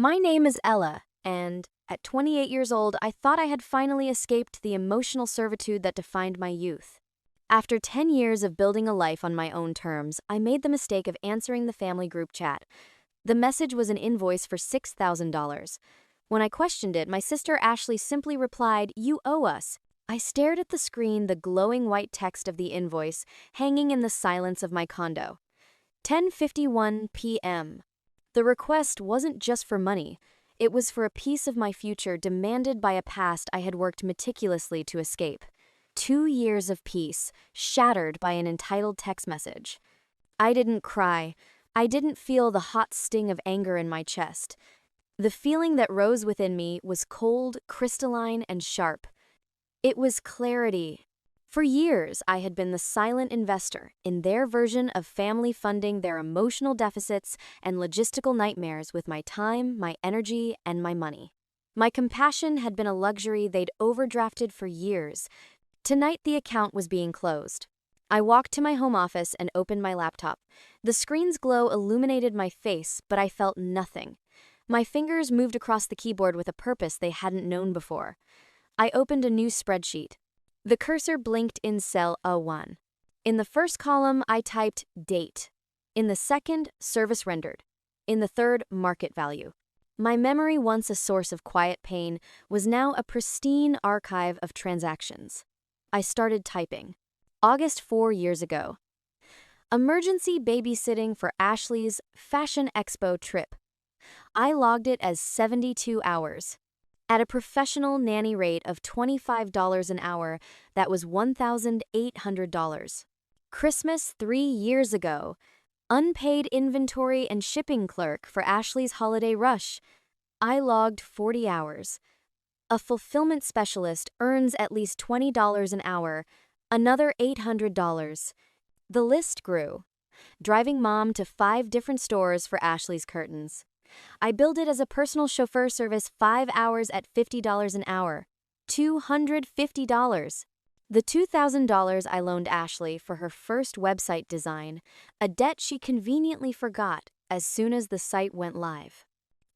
My name is Ella, and at 28 years old, I thought I had finally escaped the emotional servitude that defined my youth. After 10 years of building a life on my own terms, I made the mistake of answering the family group chat. The message was an invoice for $6,000. When I questioned it, my sister Ashley simply replied, "You owe us." I stared at the screen, the glowing white text of the invoice hanging in the silence of my condo. 10:51 p.m. The request wasn't just for money. It was for a piece of my future demanded by a past I had worked meticulously to escape. 2 years of peace, shattered by an entitled text message. I didn't cry. I didn't feel the hot sting of anger in my chest. The feeling that rose within me was cold, crystalline, and sharp. It was clarity. For years, I had been the silent investor in their version of family funding their emotional deficits and logistical nightmares with my time, my energy, and my money. My compassion had been a luxury they'd overdrafted for years. Tonight, the account was being closed. I walked to my home office and opened my laptop. The screen's glow illuminated my face, but I felt nothing. My fingers moved across the keyboard with a purpose they hadn't known before. I opened a new spreadsheet. The cursor blinked in cell A1. In the first column, I typed date. In the second, service rendered. In the third, market value. My memory, once a source of quiet pain, was now a pristine archive of transactions. I started typing. August 4 years ago. Emergency babysitting for Ashley's Fashion Expo trip. I logged it as 72 hours. At a professional nanny rate of $25 an hour, that was $1,800. Christmas 3 years ago. Unpaid inventory and shipping clerk for Ashley's holiday rush. I logged 40 hours. A fulfillment specialist earns at least $20 an hour, another $800. The list grew. Driving mom to 5 different stores for Ashley's curtains. I billed it as a personal chauffeur service 5 hours at $50 an hour. $250. The $2,000 I loaned Ashley for her first website design, a debt she conveniently forgot as soon as the site went live.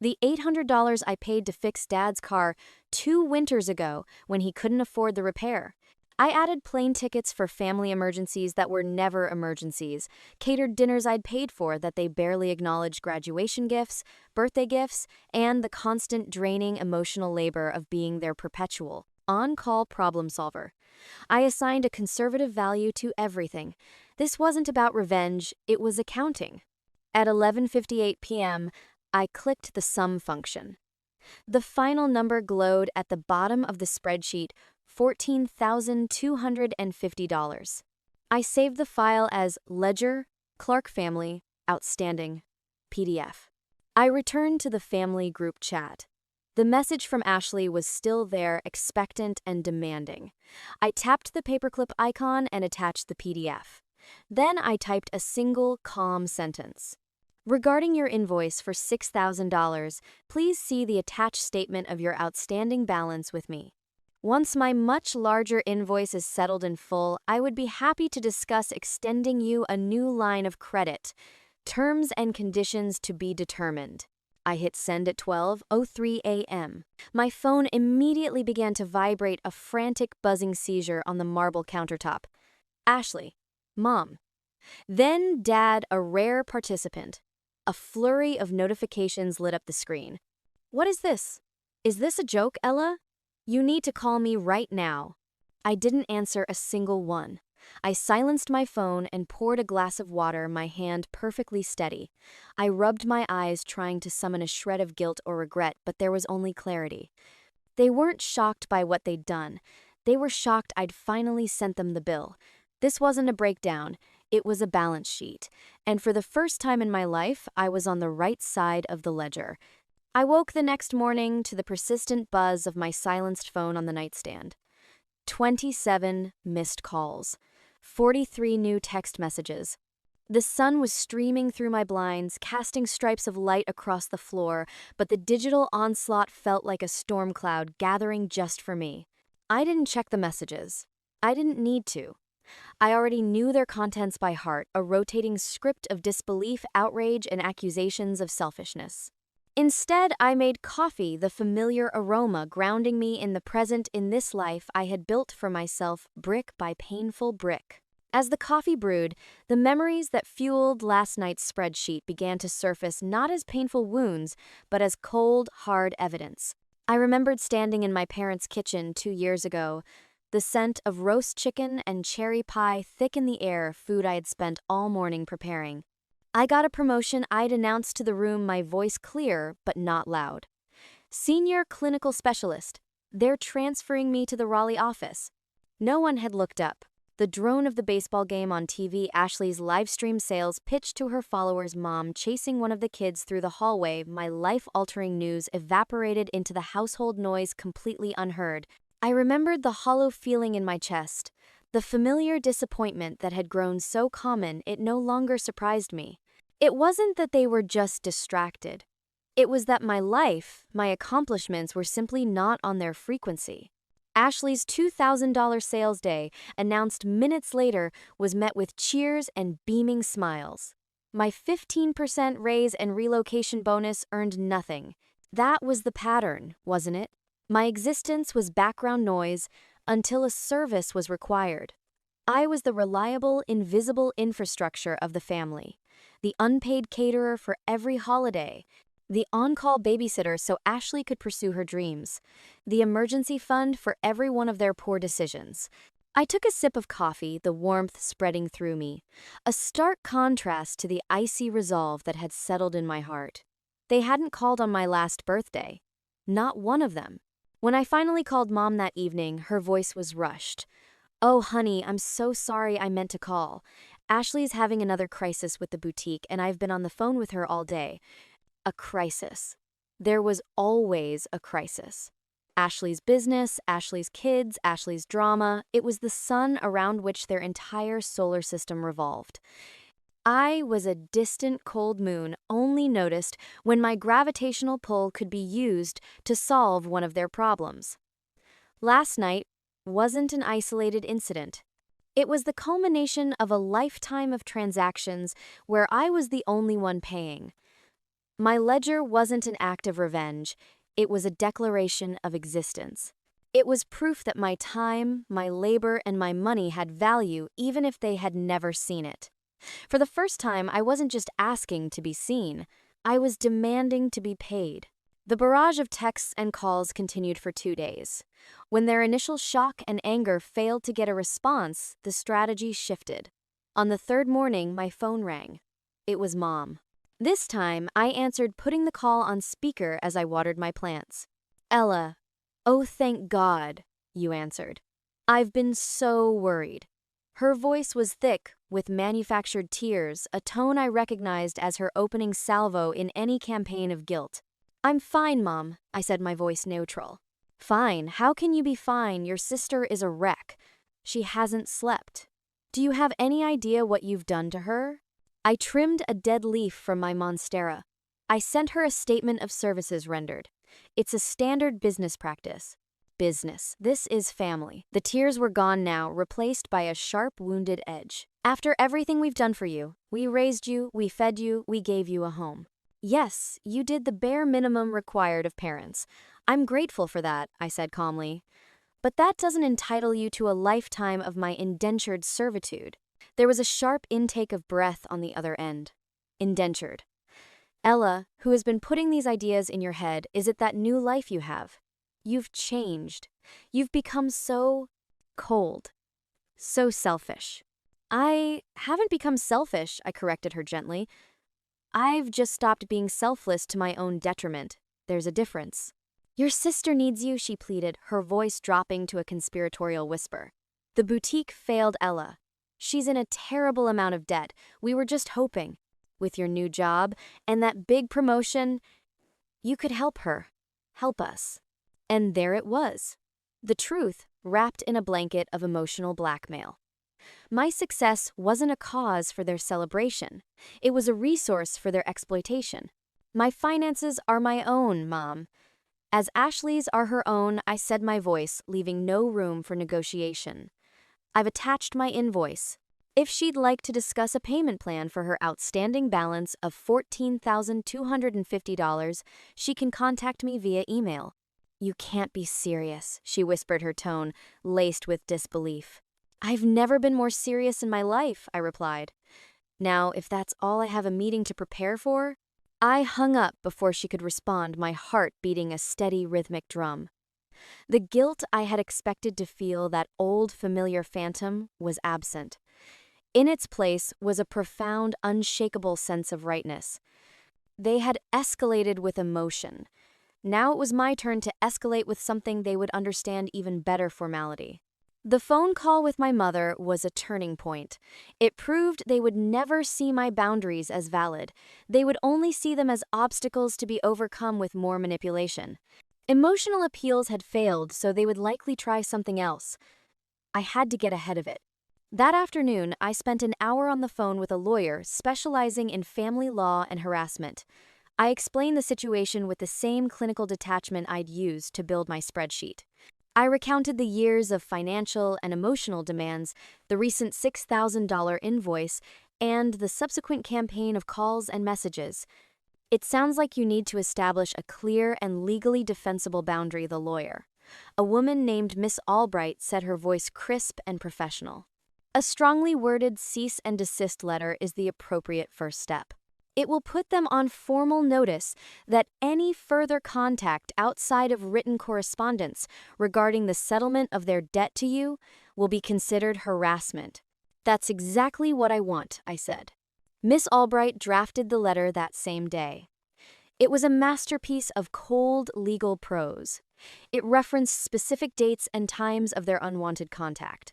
The $800 I paid to fix Dad's car 2 winters ago when he couldn't afford the repair. I added plane tickets for family emergencies that were never emergencies, catered dinners I'd paid for that they barely acknowledged, graduation gifts, birthday gifts, and the constant draining emotional labor of being their perpetual, on-call problem solver. I assigned a conservative value to everything. This wasn't about revenge, it was accounting. At 11:58 p.m., I clicked the sum function. The final number glowed at the bottom of the spreadsheet, $14,250. I saved the file as Ledger, Clark Family, Outstanding, PDF. I returned to the family group chat. The message from Ashley was still there, expectant and demanding. I tapped the paperclip icon and attached the PDF. Then I typed a single, calm sentence. Regarding your invoice for $6,000, please see the attached statement of your outstanding balance with me. Once my much larger invoice is settled in full, I would be happy to discuss extending you a new line of credit. Terms and conditions to be determined. I hit send at 12:03 a.m. My phone immediately began to vibrate, a frantic buzzing seizure on the marble countertop. Ashley. Mom. Then Dad, a rare participant. A flurry of notifications lit up the screen. What is this? Is this a joke, Ella? You need to call me right now. I didn't answer a single one. I silenced my phone and poured a glass of water, my hand perfectly steady. I rubbed my eyes, trying to summon a shred of guilt or regret, but there was only clarity. They weren't shocked by what they'd done. They were shocked I'd finally sent them the bill. This wasn't a breakdown. It was a balance sheet. And for the first time in my life, I was on the right side of the ledger. I woke the next morning to the persistent buzz of my silenced phone on the nightstand. 27 missed calls. 43 new text messages. The sun was streaming through my blinds, casting stripes of light across the floor, but the digital onslaught felt like a storm cloud gathering just for me. I didn't check the messages. I didn't need to. I already knew their contents by heart, a rotating script of disbelief, outrage, and accusations of selfishness. Instead, I made coffee, the familiar aroma grounding me in the present in this life I had built for myself brick by painful brick. As the coffee brewed, the memories that fueled last night's spreadsheet began to surface not as painful wounds, but as cold, hard evidence. I remembered standing in my parents' kitchen 2 years ago, the scent of roast chicken and cherry pie thick in the air, food I had spent all morning preparing. I got a promotion. I'd announced to the room, my voice clear but not loud. Senior clinical specialist. They're transferring me to the Raleigh office. No one had looked up. The drone of the baseball game on TV, Ashley's live stream sales pitched to her followers' mom chasing one of the kids through the hallway, my life-altering news evaporated into the household noise completely unheard. I remembered the hollow feeling in my chest, the familiar disappointment that had grown so common it no longer surprised me. It wasn't that they were just distracted. It was that my life, my accomplishments were simply not on their frequency. Ashley's $2,000 sales day, announced minutes later, was met with cheers and beaming smiles. My 15% raise and relocation bonus earned nothing. That was the pattern, wasn't it? My existence was background noise until a service was required. I was the reliable, invisible infrastructure of the family, the unpaid caterer for every holiday, the on-call babysitter so Ashley could pursue her dreams, the emergency fund for every one of their poor decisions. I took a sip of coffee, the warmth spreading through me, a stark contrast to the icy resolve that had settled in my heart. They hadn't called on my last birthday. Not one of them. When I finally called Mom that evening, her voice was rushed. "Oh, honey, I'm so sorry, I meant to call. Ashley's having another crisis with the boutique, and I've been on the phone with her all day." A crisis. There was always a crisis. Ashley's business, Ashley's kids, Ashley's drama. It was the sun around which their entire solar system revolved. I was a distant cold moon only noticed when my gravitational pull could be used to solve one of their problems. Last night wasn't an isolated incident. It was the culmination of a lifetime of transactions where I was the only one paying. My ledger wasn't an act of revenge. It was a declaration of existence. It was proof that my time, my labor, and my money had value even if they had never seen it. For the first time, I wasn't just asking to be seen. I was demanding to be paid. The barrage of texts and calls continued for 2 days. When their initial shock and anger failed to get a response, the strategy shifted. On the third morning, my phone rang. It was Mom. This time, I answered, putting the call on speaker as I watered my plants. "Ella, oh thank God," you answered. "I've been so worried." Her voice was thick, with manufactured tears, a tone I recognized as her opening salvo in any campaign of guilt. "I'm fine, Mom," I said, my voice neutral. "Fine? How can you be fine? Your sister is a wreck. She hasn't slept. Do you have any idea what you've done to her?" I trimmed a dead leaf from my monstera. I sent her a statement of services rendered. It's a standard business practice. Business. This is family. The tears were gone now, replaced by a sharp, wounded edge. "After everything we've done for you, we raised you, we fed you, we gave you a home. Yes, you did the bare minimum required of parents. I'm grateful for that," I said calmly. "But that doesn't entitle you to a lifetime of my indentured servitude." There was a sharp intake of breath on the other end. Indentured. "Ella, who has been putting these ideas in your head, is it that new life you have? You've changed. You've become so cold. So selfish." "I haven't become selfish," I corrected her gently. "I've just stopped being selfless to my own detriment. There's a difference." "Your sister needs you," she pleaded, her voice dropping to a conspiratorial whisper. "The boutique failed Ella. She's in a terrible amount of debt. We were just hoping, with your new job and that big promotion, you could help her. Help us." And there it was. The truth, wrapped in a blanket of emotional blackmail. My success wasn't a cause for their celebration. It was a resource for their exploitation. "My finances are my own, Mom." As Ashley's are her own, I said, my voice leaving no room for negotiation. "I've attached my invoice. if she'd like to discuss a payment plan for her outstanding balance of $14,250, she can contact me via email. You can't be serious, she whispered, her tone laced with disbelief. I've never been more serious in my life, I replied. Now, if that's all I have a meeting to prepare for? I hung up before she could respond, my heart beating a steady rhythmic drum. The guilt I had expected to feel, that old familiar phantom, was absent. In its place was a profound, unshakable sense of rightness. They had escalated with emotion. Now it was my turn to escalate with something they would understand, even better formality. The phone call with my mother was a turning point. It proved they would never see my boundaries as valid. They would only see them as obstacles to be overcome with more manipulation. Emotional appeals had failed, so they would likely try something else. I had to get ahead of it. That afternoon, I spent an hour on the phone with a lawyer specializing in family law and harassment. I explained the situation with the same clinical detachment I'd used to build my spreadsheet. I recounted the years of financial and emotional demands, the recent $6,000 invoice, and the subsequent campaign of calls and messages. It sounds like you need to establish a clear and legally defensible boundary, the lawyer. A woman named Miss Albright said, her voice crisp and professional. A strongly worded cease and desist letter is the appropriate first step. It will put them on formal notice that any further contact outside of written correspondence regarding the settlement of their debt to you will be considered harassment. That's exactly what I want, I said. Miss Albright drafted the letter that same day. It was a masterpiece of cold legal prose. It referenced specific dates and times of their unwanted contact.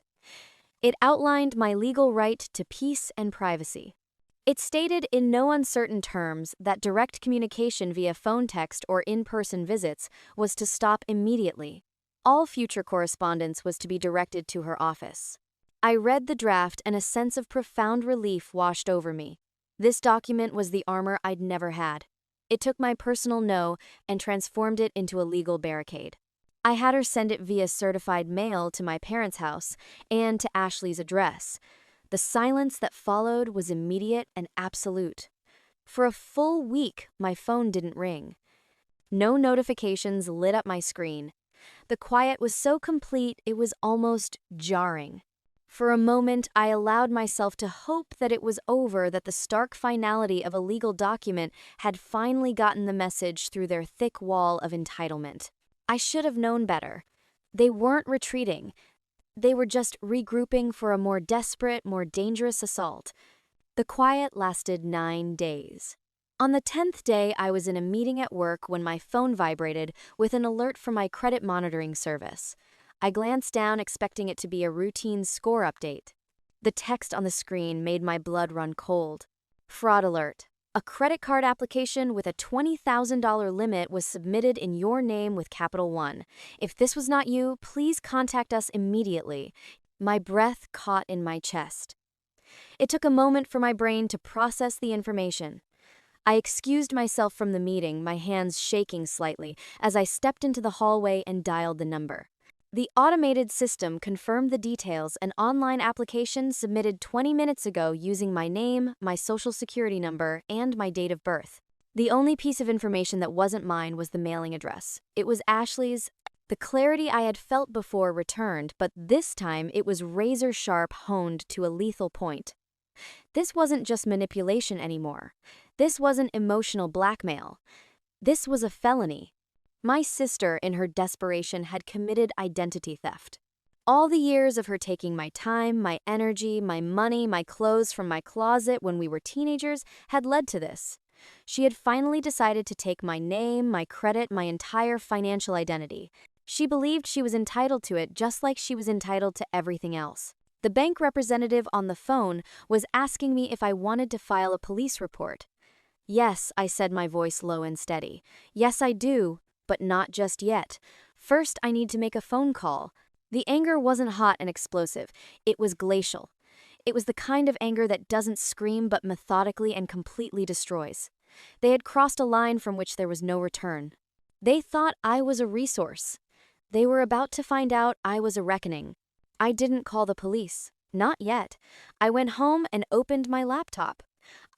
It outlined my legal right to peace and privacy. It stated in no uncertain terms that direct communication via phone, text, or in-person visits was to stop immediately. All future correspondence was to be directed to her office. I read the draft and a sense of profound relief washed over me. This document was the armor I'd never had. It took my personal no and transformed it into a legal barricade. I had her send it via certified mail to my parents' house and to Ashley's address. The silence that followed was immediate and absolute. For a full week, my phone didn't ring. No notifications lit up my screen. The quiet was so complete it was almost jarring. For a moment, I allowed myself to hope that it was over, that the stark finality of a legal document had finally gotten the message through their thick wall of entitlement. I should have known better. They weren't retreating. They were just regrouping for a more desperate, more dangerous assault. The quiet lasted 9 days. On the 10th day, I was in a meeting at work when my phone vibrated with an alert from my credit monitoring service. I glanced down, expecting it to be a routine score update. The text on the screen made my blood run cold. Fraud alert. A credit card application with a $20,000 limit was submitted in your name with Capital One. If this was not you, please contact us immediately. My breath caught in my chest. It took a moment for my brain to process the information. I excused myself from the meeting, my hands shaking slightly, as I stepped into the hallway and dialed the number. The automated system confirmed the details: an online application submitted 20 minutes ago using my name, my social security number, and my date of birth. The only piece of information that wasn't mine was the mailing address. It was Ashley's. The clarity I had felt before returned, but this time it was razor-sharp, honed to a lethal point. This wasn't just manipulation anymore. This wasn't emotional blackmail. This was a felony. My sister, in her desperation, had committed identity theft. All the years of her taking my time, my energy, my money, my clothes from my closet when we were teenagers had led to this. She had finally decided to take my name, my credit, my entire financial identity. She believed she was entitled to it, just like she was entitled to everything else. The bank representative on the phone was asking me if I wanted to file a police report. Yes, I said, my voice low and steady. Yes, I do. But not just yet. First, I need to make a phone call. The anger wasn't hot and explosive. It was glacial. It was the kind of anger that doesn't scream but methodically and completely destroys. They had crossed a line from which there was no return. They thought I was a resource. They were about to find out I was a reckoning. I didn't call the police. Not yet. I went home and opened my laptop.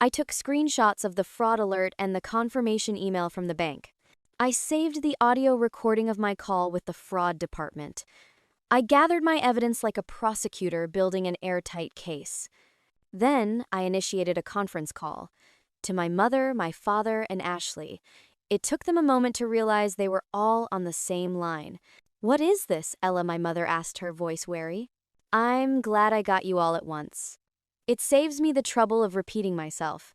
I took screenshots of the fraud alert and the confirmation email from the bank. I saved the audio recording of my call with the fraud department. I gathered my evidence like a prosecutor building an airtight case. Then I initiated a conference call to my mother, my father, and Ashley. It took them a moment to realize they were all on the same line. "What is this?" Ella, my mother, asked, her voice wary. "I'm glad I got you all at once. It saves me the trouble of repeating myself."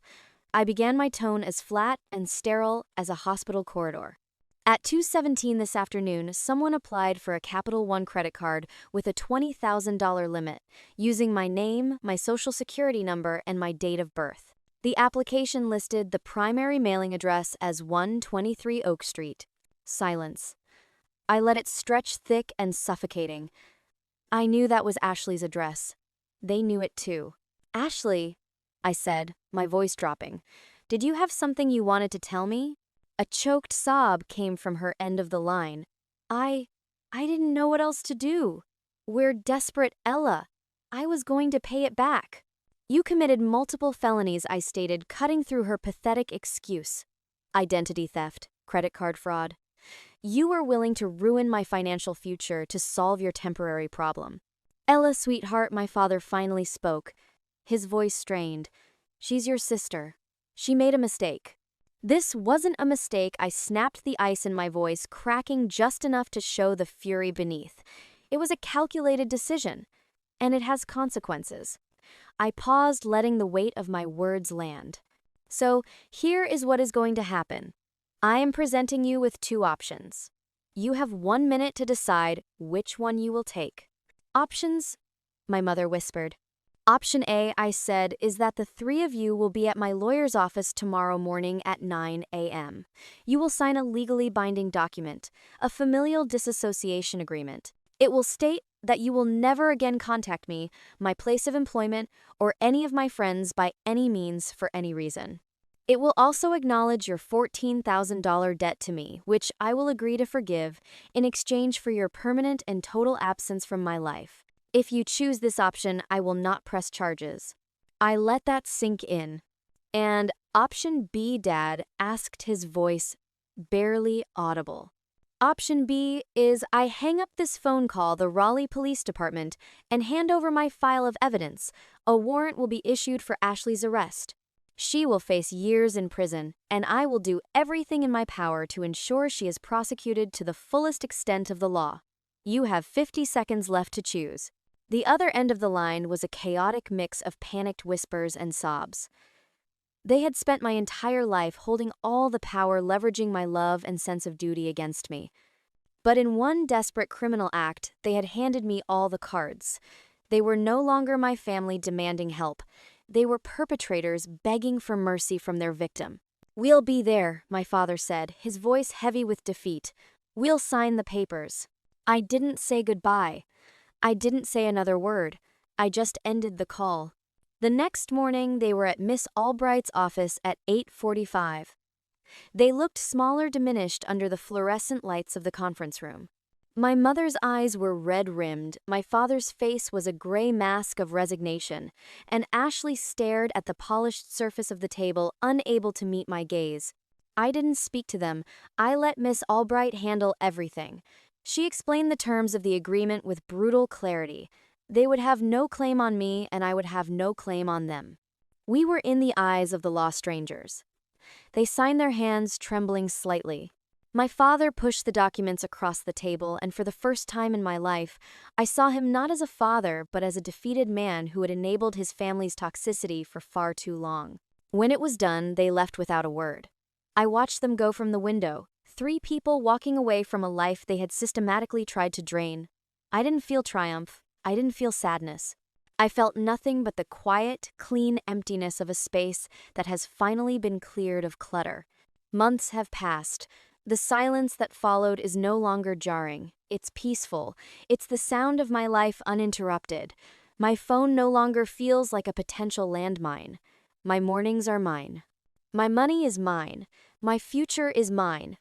I began my tone as flat and sterile as a hospital corridor. At 2:17 this afternoon, someone applied for a Capital One credit card with a $20,000 limit, using my name, my social security number, and my date of birth. The application listed the primary mailing address as 123 Oak Street. Silence. I let it stretch thick and suffocating. I knew that was Ashley's address. They knew it too. "Ashley," I said, my voice dropping, "did you have something you wanted to tell me?" A choked sob came from her end of the line. I didn't know what else to do. "We're desperate, Ella. I was going to pay it back." "You committed multiple felonies," I stated, cutting through her pathetic excuse. "Identity theft, credit card fraud. You were willing to ruin my financial future to solve your temporary problem." "Ella, sweetheart," my father finally spoke, his voice strained. "She's your sister. She made a mistake." This wasn't a mistake. I snapped the ice in my voice, cracking just enough to show the fury beneath. It was a calculated decision, and it has consequences. I paused, letting the weight of my words land. "So, here is what is going to happen. I am presenting you with two options. You have 1 minute to decide which one you will take." "Options?" my mother whispered. "Option A," I said, "is that the three of you will be at my lawyer's office tomorrow morning at 9 a.m. You will sign a legally binding document, a familial disassociation agreement. It will state that you will never again contact me, my place of employment, or any of my friends by any means for any reason. It will also acknowledge your $14,000 debt to me, which I will agree to forgive in exchange for your permanent and total absence from my life. If you choose this option, I will not press charges." I let that sink in. "And option B, Dad?" asked, his voice barely audible. "Option B is I hang up this phone call, the Raleigh Police Department, and hand over my file of evidence. A warrant will be issued for Ashley's arrest. She will face years in prison, and I will do everything in my power to ensure she is prosecuted to the fullest extent of the law. You have 50 seconds left to choose." The other end of the line was a chaotic mix of panicked whispers and sobs. They had spent my entire life holding all the power, leveraging my love and sense of duty against me. But in one desperate criminal act, they had handed me all the cards. They were no longer my family demanding help. They were perpetrators begging for mercy from their victim. "We'll be there," my father said, his voice heavy with defeat. "We'll sign the papers." I didn't say goodbye. I didn't say another word. I just ended the call. The next morning, they were at Miss Albright's office at 8:45. They looked smaller, diminished under the fluorescent lights of the conference room. My mother's eyes were red-rimmed, my father's face was a gray mask of resignation, and Ashley stared at the polished surface of the table, unable to meet my gaze. I didn't speak to them. I let Miss Albright handle everything. She explained the terms of the agreement with brutal clarity. They would have no claim on me, and I would have no claim on them. We were in the eyes of the law strangers. They signed, their hands trembling slightly. My father pushed the documents across the table, and for the first time in my life, I saw him not as a father, but as a defeated man who had enabled his family's toxicity for far too long. When it was done, they left without a word. I watched them go from the window, 3 people walking away from a life they had systematically tried to drain. I didn't feel triumph. I didn't feel sadness. I felt nothing but the quiet, clean emptiness of a space that has finally been cleared of clutter. Months have passed. The silence that followed is no longer jarring. It's peaceful. It's the sound of my life uninterrupted. My phone no longer feels like a potential landmine. My mornings are mine. My money is mine. My future is mine.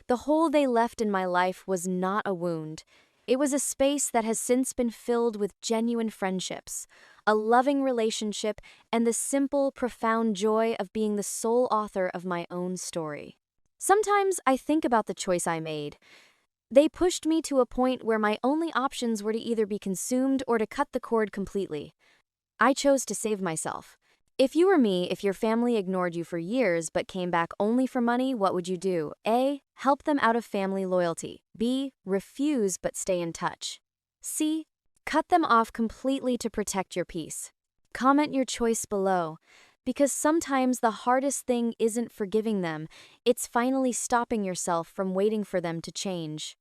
The hole they left in my life was not a wound. It was a space that has since been filled with genuine friendships, a loving relationship, and the simple, profound joy of being the sole author of my own story. Sometimes I think about the choice I made. They pushed me to a point where my only options were to either be consumed or to cut the cord completely. I chose to save myself. If you were me, if your family ignored you for years but came back only for money, what would you do? A. Help them out of family loyalty. B. Refuse but stay in touch. C. Cut them off completely to protect your peace. Comment your choice below, because sometimes the hardest thing isn't forgiving them, it's finally stopping yourself from waiting for them to change.